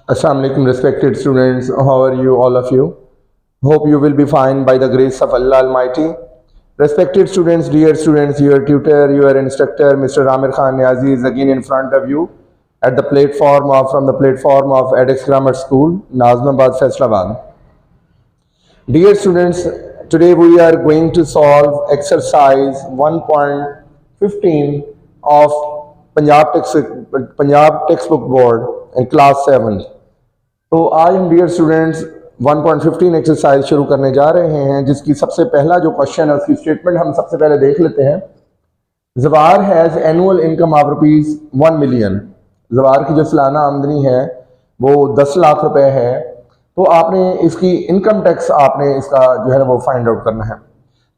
Assalamu alaikum respected students, how are you all of you? Hope you will be fine by the grace of Allah Almighty. Respected students, dear students, your tutor, your instructor Mr. Amir Khan Niazi is again in front of you at the platform of from the platform of edX Grammar School, Nazmabad, Faisalabad. Dear students, today we are going to solve exercise 1.15 of Punjab textbook board in class 7. तो आज हम dear students 1.15 exercise शुरू करने जा रहे हैं, जिसकी सबसे पहला जो क्वेश्चन है उसकी स्टेटमेंट हम सबसे पहले देख लेते हैं। जवार has annual income of rupees 1 million. जवार की जो सालाना आमदनी है वो 10 लाख रुपए है। तो आपने इसकी इनकम टैक्स आपने इसका जो है वो फाइंड आउट करना है।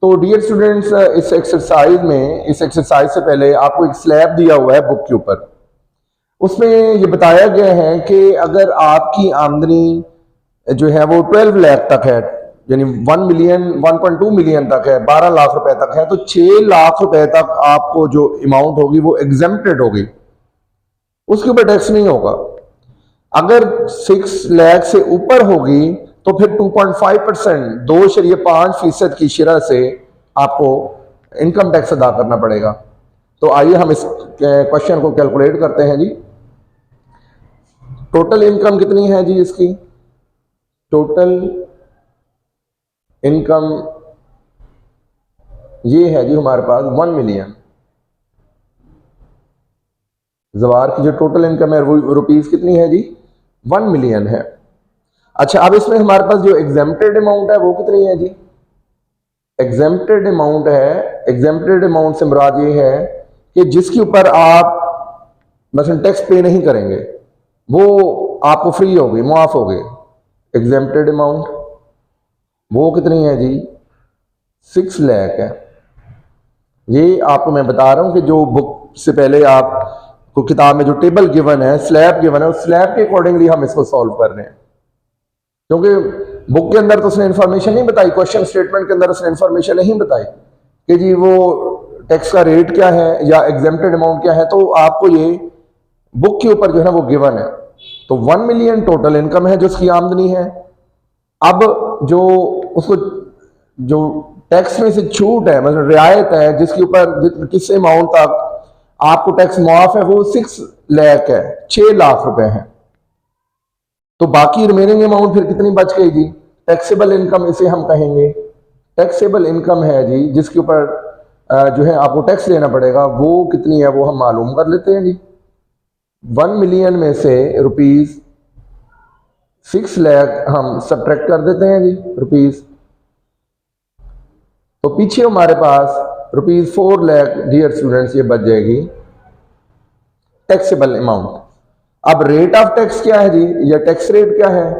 तो डियर स्टूडेंट्स, इस एक्सरसाइज से पहले आपको एक स्लैब दिया हुआ है बुक के ऊपर। उसमें ये बताया गया है कि अगर आपकी आमदनी जो है वो 12 लाख तक है, यानी 1.2 मिलियन तक है, 12 लाख रुपए तक है, तो 6 लाख रुपए तक आपको जो अमाउंट होगी वो एग्जेम्प्टेड होगी, उसके ऊपर टैक्स नहीं होगा। अगर 6 लाख से ऊपर होगी तो फिर 2.5% 2.5% की शरह से आपको इनकम टैक्स अदा करना पड़ेगा। तो आइए हम इस क्वेश्चन को कैलकुलेट करते हैं जी। टोटल इनकम कितनी है जी इसकी? टोटल इनकम ये है जी हमारे पास 1 मिलियन। जवार की जो टोटल इनकम है वो रुपीज कितनी है जी? 1 मिलियन है। अच्छा, अब इसमें हमारे पास जो एग्जेम्प्टेड अमाउंट है वो कितनी है जी? एग्जेम्प्टेड अमाउंट है, एग्जेम्प्टेड अमाउंट से मुराद ये है कि जिसके ऊपर आप मतलब टैक्स पे नहीं करेंगे, वो आपको फ्री होगी, मुआफ होगी। एग्जेम्प्टेड अमाउंट वो कितनी है जी? 6 लाख है। ये आपको मैं बता रहा हूं कि जो बुक से पहले आपको किताब में जो टेबल गिवन है, स्लैब गिवन है, उस स्लैब के अकॉर्डिंगली हम इसको सॉल्व कर रहे हैं। क्योंकि बुक के अंदर तो उसने इन्फॉर्मेशन नहीं बताई, क्वेश्चन स्टेटमेंट के अंदर उसने इन्फॉर्मेशन नहीं बताई कि जी वो टैक्स का रेट क्या है या एग्जेम्प्टेड अमाउंट क्या है। तो आपको ये बुक के ऊपर जो है ना वो गिवन है। तो 1 मिलियन टोटल इनकम है जो उसकी आमदनी है। अब जो उसको जो टैक्स में से छूट है, मतलब रियायत है, जिसके ऊपर किस अमाउंट तक आपको टैक्स मुआफ है, वो 6 लाख है, 6 लाख रुपए है। तो बाकी रिमेनिंग अमाउंट फिर कितनी बच गई जी? टैक्सेबल इनकम इसे हम कहेंगे। टैक्सेबल इनकम है जी जिसके ऊपर जो है आपको टैक्स देना पड़ेगा, वो कितनी है वो हम मालूम कर लेते हैं जी। 1 मिलियन में से रुपीज 6 लाख हम सब्ट्रैक्ट कर देते हैं जी रुपीज। तो पीछे हमारे पास रुपीज 4 लाख डियर स्टूडेंट्स ये बच जाएगी टैक्सेबल अमाउंट। अब रेट ऑफ टैक्स क्या है जी, या टैक्स रेट क्या है?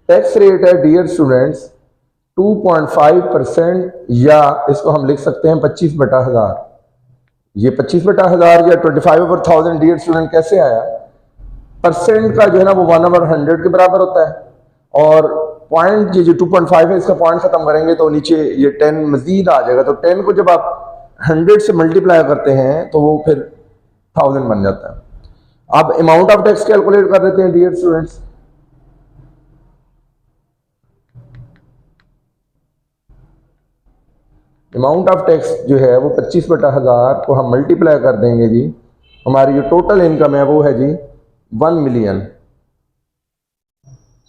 टैक्स रेट है डियर स्टूडेंट्स 2.5%, या इसको हम लिख सकते हैं 25/1000। ये 25/1000 या 25/1000 डियर स्टूडेंट कैसे आया? परसेंट का जो है ना वो 1/100 के बराबर होता है, और पॉइंट ये जो 2.5 है इसका पॉइंट खत्म करेंगे तो नीचे ये 10 मजीद आ जाएगा। तो 10 को जब आप 100 से मल्टीप्लाई करते हैं तो वो फिर 1000 बन जाता है। अब अमाउंट ऑफ टैक्स कैलकुलेट कर लेते हैं dear students. Amount of tax जो है वो 25/1000 को हम मल्टीप्लाई कर देंगे जी। हमारी जो टोटल इनकम है वो है जी 1 मिलियन।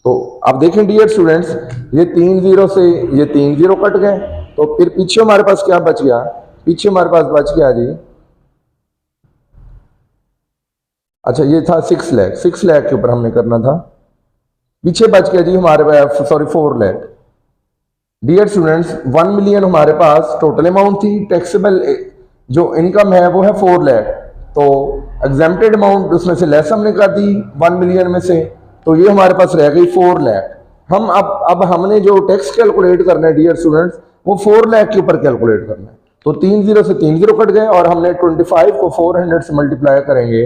तो अब देखें डियर स्टूडेंट्स, ये 3 जीरो से ये 3 जीरो कट गए, तो फिर पीछे हमारे पास क्या बच गया? पीछे हमारे पास बच गया जी, अच्छा ये था 6 लाख, 6 लाख के ऊपर हमने करना था। पीछे बच गया जी हमारे पास 4 लाख। डियर स्टूडेंट्स, 1 मिलियन हमारे पास टोटल अमाउंट थी, टैक्सेबल जो इनकम है वो है 4 लाख। तो एग्जेम्प्टेड अमाउंट उसमें से लेस हमने कर दी 1 मिलियन में से, तो ये हमारे पास रह गई 4 लाख। हम अब हमने जो टैक्स कैलकुलेट करना है डियर स्टूडेंट्स वो 4 लाख के ऊपर कैलकुलेट करना है। तो 3 जीरो से 3 जीरो कट गए, और हमने 25 को 400 से मल्टीप्लाई करेंगे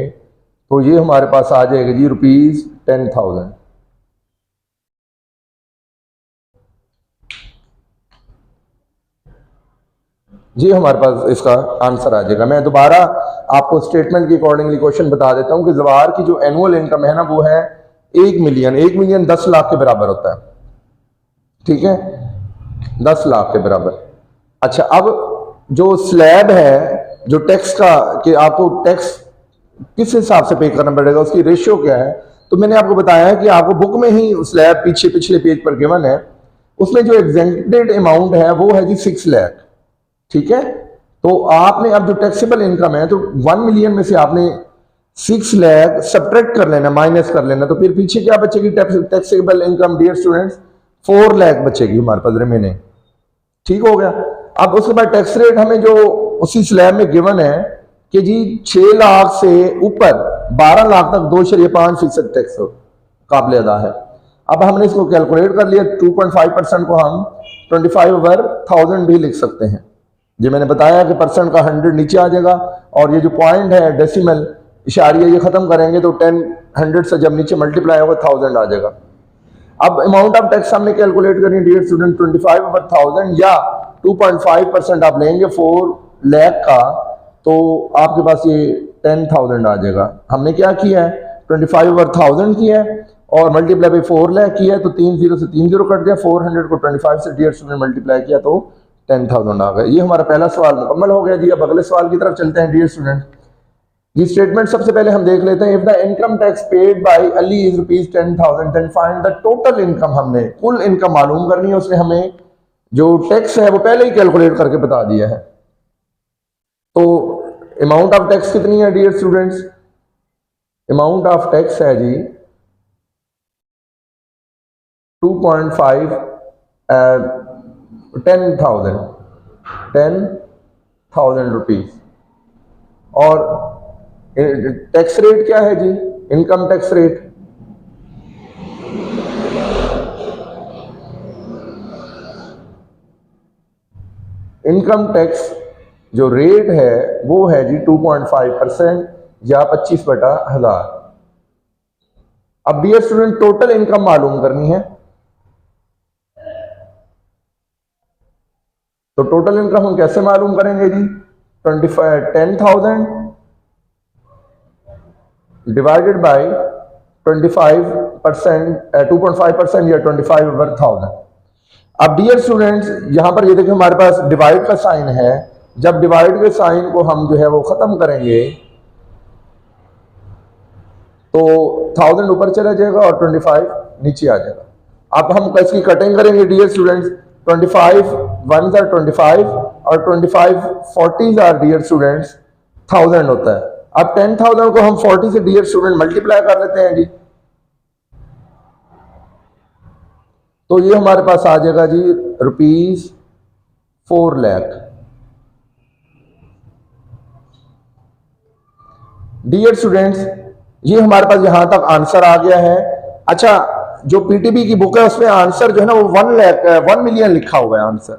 तो ये हमारे पास आ जाएगा जी रुपीज 10,000। जी हमारे पास इसका आंसर आ जाएगा। मैं दोबारा आपको स्टेटमेंट के अकॉर्डिंगली क्वेश्चन बता देता हूं कि जवार की जो एनुअल इनकम है ना वो है 1 मिलियन, 1 मिलियन 10 लाख के बराबर होता है, ठीक है, 10 लाख के बराबर। अच्छा, अब जो स्लैब है जो टैक्स का, कि आपको टैक्स किस हिसाब से पे करना पड़ेगा, उसकी रेशियो क्या है, तो मैंने आपको बताया है कि आपको बुक में ही स्लैब पीछे पिछले पेज पर गिवन है। उसमें जो एग्जेंप्टेड अमाउंट है वो है जी 6 लाख, ठीक है। तो आपने अब जो टैक्सेबल इनकम है, तो 1 मिलियन में से आपने 6 लाख सब्ट्रैक्ट कर लेना, माइनस कर लेना, तो फिर पीछे क्या बचेगी taxable income dear students, 4 lakh बचेगी हमारे पास रिमेनिंग, ठीक हो गया। अब उसके बाद टैक्स रेट हमें जो उसी स्लैब में गिवन है कि जी 6 लाख से ऊपर 12 लाख तक 2.5% टैक्स काबिल अदा है। अब हमने इसको कैलकुलेट कर लिया, 2.5% को हम 25/1000 भी लिख सकते हैं। जो मैंने बताया कि परसेंट का 100 नीचे आ जाएगा, और ये जो पॉइंट है डेसिमल इशारिया ये खत्म करेंगे तो 10 100 से जब नीचे मल्टीप्लाई होगा 1000 आ जाएगा। अब अमाउंट ऑफ टैक्स हमने कैलकुलेट करनी डियर स्टूडेंट 25/1000 या 2.5% आप लेंगे 4 लाख का, तो आपके पास ये 10,000 आ जाएगा। हमने क्या किया है, 25/1000 किया है और मल्टीप्लाई बाई 4 लाख किया है, तो 3 0 से 3 0 कट गया, 400 को 25 से डियर स्टूडेंट मल्टीप्लाई किया तो 10,000 आ गया। ये हमारा पहला सवाल मुकम्मल हो गया जी। अब अगले सवाल की तरफ चलते हैं डियर स्टूडेंट। ये स्टेटमेंट सबसे पहले हम देख लेते हैं। If the income tax paid by Ali is ₹10,000 then find the total income. हमने कुल इनकम मालूम करनी है, उसने हमें जो टैक्स है वो पहले ही कैलकुलेट करके बता दिया है। तो अमाउंट ऑफ टैक्स कितनी है dear students, amount of tax है जी 2.5 10,000 रुपीज। और टैक्स रेट क्या है जी, income tax rate income tax जो रेट है वो है जी 2.5% या 25/1000। अब डियर स्टूडेंट टोटल इनकम मालूम करनी है, तो टोटल इनकम हम कैसे मालूम करेंगे जी, 10,000 डिवाइडेड बाय 25% 2.5% या 25/1000। अब डियर स्टूडेंट्स यहां पर ये देखिए हमारे पास डिवाइड का साइन है, जब डिवाइड के साइन को हम जो है वो खत्म करेंगे तो 1000 ऊपर चला जाएगा और 25 नीचे आ जाएगा। अब हम इसकी कटिंग करेंगे डियर स्टूडेंट्स, 25 1s are 25 और 25 40s आर डियर स्टूडेंट्स 1000 होता है। अब 10,000 को हम 40 से डियर स्टूडेंट मल्टीप्लाई कर लेते हैं जी, तो ये हमारे पास आ जाएगा जी ₹4 लाख। डियर स्टूडेंट्स ये हमारे पास यहां तक आंसर आ गया है। अच्छा, जो पीटीबी की बुक है उसमें आंसर जो है ना वो 1 मिलियन लिखा हुआ है आंसर।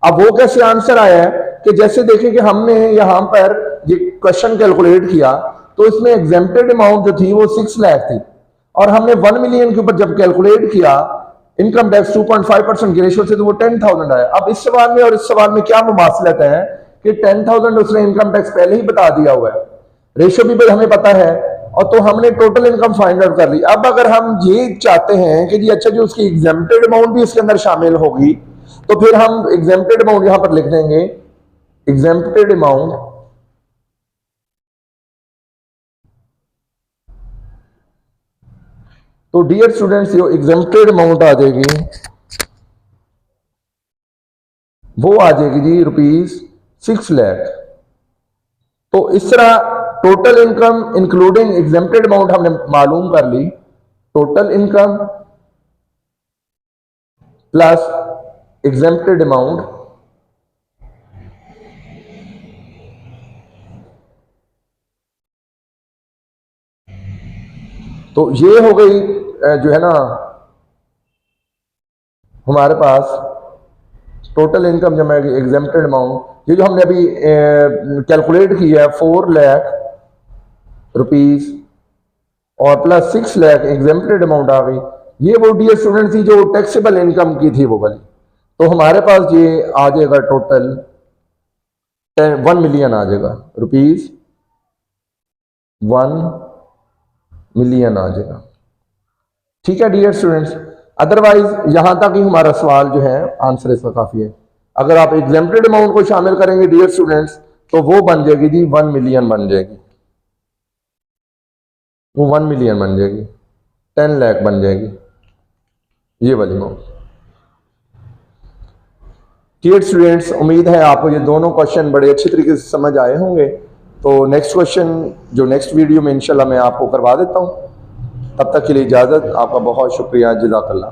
अब वो कैसे आंसर आया है कि जैसे देखें कि हमने यहां पर ये क्वेश्चन कैलकुलेट किया तो इसमें एग्जेम्प्टेड अमाउंट जो थी वो 6 लाख थी, और हमने 1 मिलियन के ऊपर जब कैलकुलेट किया इनकम टैक्स 2.5% की रेशियो से, तो वो 10,000 आया। अब इस सवाल में और इस सवाल में क्या मुमासलत है कि 10,000 उसने इनकम टैक्स पहले ही बता दिया हुआ है, रेशियो भी हमें पता है, और तो हमने टोटल इनकम फाइंड आउट कर ली। अब अगर हम ये चाहते हैं कि जी अच्छा जो उसकी एग्जेम्प्टेड अमाउंट भी इसके अंदर शामिल होगी, तो फिर हम एग्जेम्प्टेड अमाउंट यहां पर लिख देंगे, एग्जेम्प्टेड अमाउंट तो डियर स्टूडेंट्स जो एग्जेम्प्टेड अमाउंट आ जाएगी वो आ जाएगी जी ₹6 लाख। तो इस तरह total income including exempted amount हमने मालूम कर ली, total income plus exempted amount तो ये हो गई जो है ना हमारे पास टोटल इनकम जमा एग्जेम्प्टेड अमाउंट। ये जो हमने अभी कैलकुलेट किया है 4 लाख रुपीस और प्लस 6 लाख एग्जेम्प्टेड अमाउंट आ गई। ये वो डियर स्टूडेंट थी जो टैक्सेबल इनकम की थी वो वाली। तो हमारे पास ये आ जाएगा टोटल 1 मिलियन आ जाएगा, ₹1 मिलियन आ जाएगा। ठीक है डियर स्टूडेंट्स, अदरवाइज यहां तक ही हमारा सवाल जो है आंसर इसका काफी है। अगर आप एग्जेम्प्टेड अमाउंट को शामिल करेंगे डियर स्टूडेंट्स तो वो बन जाएगी जी 1 मिलियन बन जाएगी, वो 1 मिलियन बन जाएगी, 10 लाख बन जाएगी ये वाली अमाउंट। डियर स्टूडेंट्स, उम्मीद है आपको ये दोनों क्वेश्चन बड़े अच्छे तरीके से समझ आए होंगे। तो नेक्स्ट क्वेश्चन जो नेक्स्ट वीडियो में इंशाल्लाह मैं आपको करवा देता हूँ। तब तक के लिए इजाज़त, आपका बहुत शुक्रिया, जज़ाकल्लाह।